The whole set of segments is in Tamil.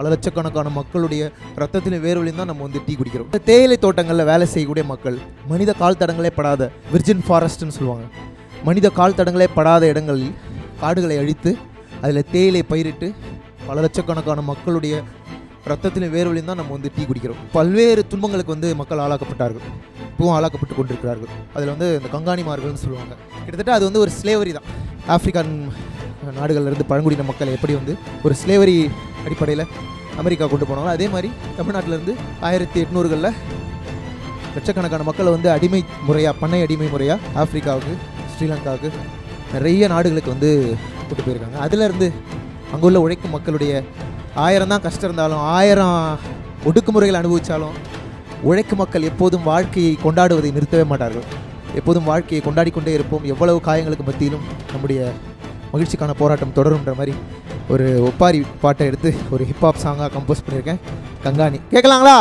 பல லட்சக்கணக்கான மக்களுடைய ரத்தத்திலும் வேர்வையிலும் தான் நம்ம வந்து டீ குடிக்கிறோம். இந்த தேயிலை தோட்டங்களில் வேலை செய்யக்கூடிய மக்கள் மனித கால் தடங்களே படாத விர்ஜின் ஃபாரஸ்ட்னு சொல்லுவாங்க. மனித கால் தடங்களே படாத இடங்களில் காடுகளை அழித்து அதில் தேயிலை பயிரிட்டு பல லட்சக்கணக்கான மக்களுடைய ரத்தத்திலும் வேர்வையிலும் தான் நம்ம வந்து டீ குடிக்கிறோம். பல்வேறு துன்பங்களுக்கு வந்து மக்கள் ஆளாக்கப்பட்டார்கள், இப்பவும் ஆளாக்கப்பட்டு கொண்டிருக்கிறார்கள். அதில் வந்து இந்த கங்காணிமார்கள்னு சொல்லுவாங்க. கிட்டத்தட்ட அது வந்து ஒரு ஸ்லேவரி தான். ஆப்பிரிக்கன் நாடுகளிலிருந்து பழங்குடியின மக்களை எப்படி வந்து ஒரு ஸ்லேவரி அடிப்படையில் அமெரிக்கா கொண்டு போனாங்களோ அதே மாதிரி தமிழ்நாட்டிலேருந்து 1800களில் லட்சக்கணக்கான மக்களை வந்து அடிமை முறையாக, பண்ணை அடிமை முறையாக ஆப்பிரிக்காவுக்கு, ஸ்ரீலங்காவுக்கு, நிறைய நாடுகளுக்கு வந்து கூட்டு போயிருக்காங்க. அதிலேருந்து அங்கே உள்ள உழைக்கும் மக்களுடைய 1000 தான் கஷ்டம் இருந்தாலும், 1000 ஒடுக்குமுறைகள் அனுபவித்தாலும் உழைக்கும் மக்கள் எப்போதும் வாழ்க்கையை கொண்டாடுவதை நிறுத்தவே மாட்டார்கள். எப்போதும் வாழ்க்கையை கொண்டாடி கொண்டே இருப்போம். எவ்வளவு காயங்களுக்கு மத்தியிலும் நம்முடைய மகிழ்ச்சிக்கான போராட்டம் தொடரும்ன்ற மாதிரி ஒரு ஒப்பாரி பாட்டை எடுத்து ஒரு ஹிப்ஹாப் சாங்காக கம்போஸ் பண்ணியிருக்கேன். கங்காணி கேட்கலாங்களா?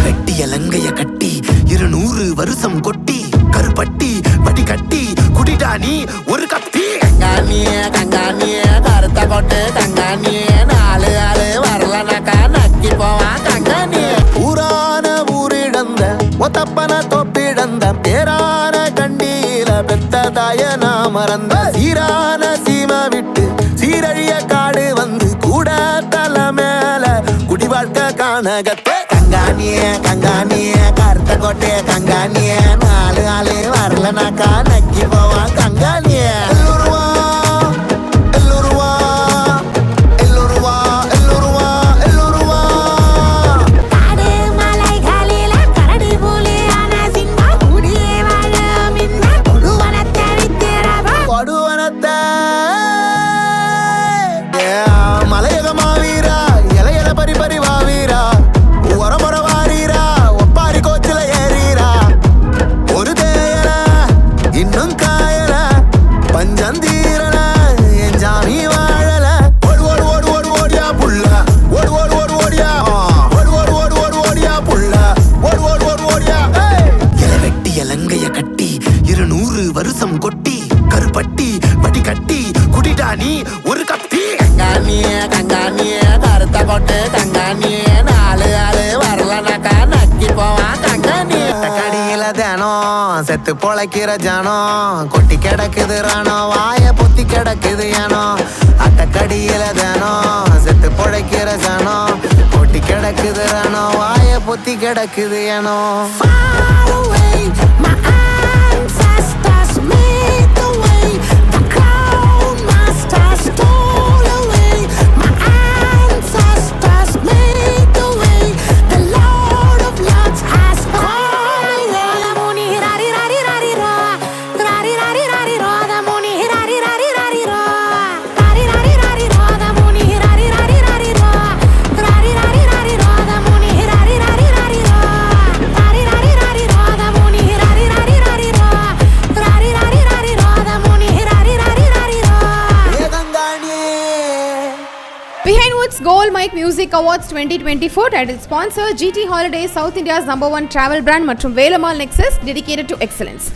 வெட்டி இலங்கைய கட்டி 200 வருஷம் கொட்டி கருப்பட்டி வட்டி கட்டி குடிடானி ஒரு கப்பி கங்காணிய கங்காணிய கருத்த கொட்டு கங்காணிய 4 ஆளு வரலனாக்கா நக்கி போவான் கங்காணிய ஊரான ஊரிடந்த ஒத்தப்பன தொப்பிடந்த பேரான கண்டியில பெத்ததாய நான் மறந்த சீரான சீம விட்டு சீரழிய காடு வந்து கூட தலை மேல குடி வாழ்க்கை காணகத்தை கங்காணிய கங்காணிய கருத்த கொட்டே கங்காணிய 4 ஆளு வரலனாக்கா நக்கி போவான் கங்காணிய வருஷம் கொட்டி கருப்பட்டி வட்டி கட்டி குடிடானி ஒரு கப்பி கங்காணிய கங்காணிய கருத்த கொட்டு கங்காணிய 4 ஆளு வரலனாக்கா நக்கி போவான் கங்காணிய கடியில தினம் செத்து பொழைக்கிற ஜனம் கொட்டி கிடக்குது ரானோ வாய பொத்தி கிடக்குது ஏனோ அட்டக்கடியில தினம் செத்து பொழைக்கிற ஜனம் கொட்டி கிடக்குது ரானோ வாய பொத்தி கிடக்குது ஏனோ made the way, the crown master stole away. My ancestors made the way, the Lord of Lords has come. The muni rari rari rari ra, rari rari rari ra, the muni rari rari rari ra, rari rari rari ra, the muni rari rari rari ra, rari rari rari ra, the muni rari rari rari ra, rari rari rari ra, the muni rari rari rari ra. Behind Woods Gold Mike Music Awards 2024 title sponsor GT Holidays, South India's #1 travel brand மற்றும் Velammal Nexus dedicated to excellence.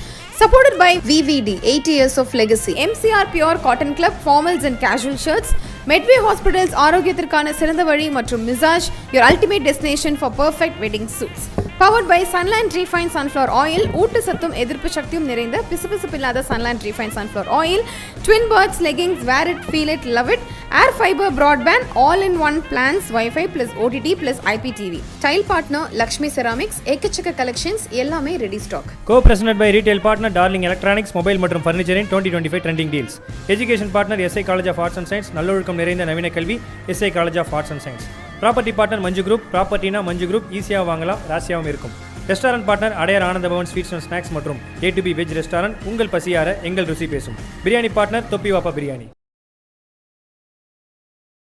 Supported by VVD, 80 years of legacy. MCR Pure Cotton Club, formals and casual shirts. Medway Hospitals, ஆரோக்கியத்திற்கான சிறந்த வழி மற்றும் Mizaj, your ultimate destination for perfect wedding suits. Powered by Sunland Refined Sunflower Oil, ஊட்ட சத்தும் எதிர்ப்பு சக்தியும் நிறைந்த பிசுபிசுப்பில்லாத Sunland Refined Sunflower Oil, Twin Birds leggings, wear it, feel it, love it, Air Fiber Broadband, all-in-one plans, Wi-Fi plus OTT plus IPTV. Tile partner Lakshmi Ceramics, ஏக்கச்சக்க collections, எல்லாமே ready stock. Co-presented by retail partner Darling Electronics, mobile மற்றும் furniture in 2025 trending deals. Education partner SI College of Arts and Science, நல்லொழுக்கம் நிறைந்த நவீன கல்வி SI College of Arts and Science. Property partner Manju group, ப்ராப்பர்ட்டினா மஞ்சு குரூப், ஈஸியாக வாங்கலாம், ராசியாகவும் இருக்கும். Restaurant partner Adyar Anand Bhavan sweets and snacks மற்றும் A to B veg restaurant, உங்கள் பசியார எங்கள் ருசி பேசும். பிரியாணி பார்ட்னர் தொப்பி வாப்பா பிரியாணி.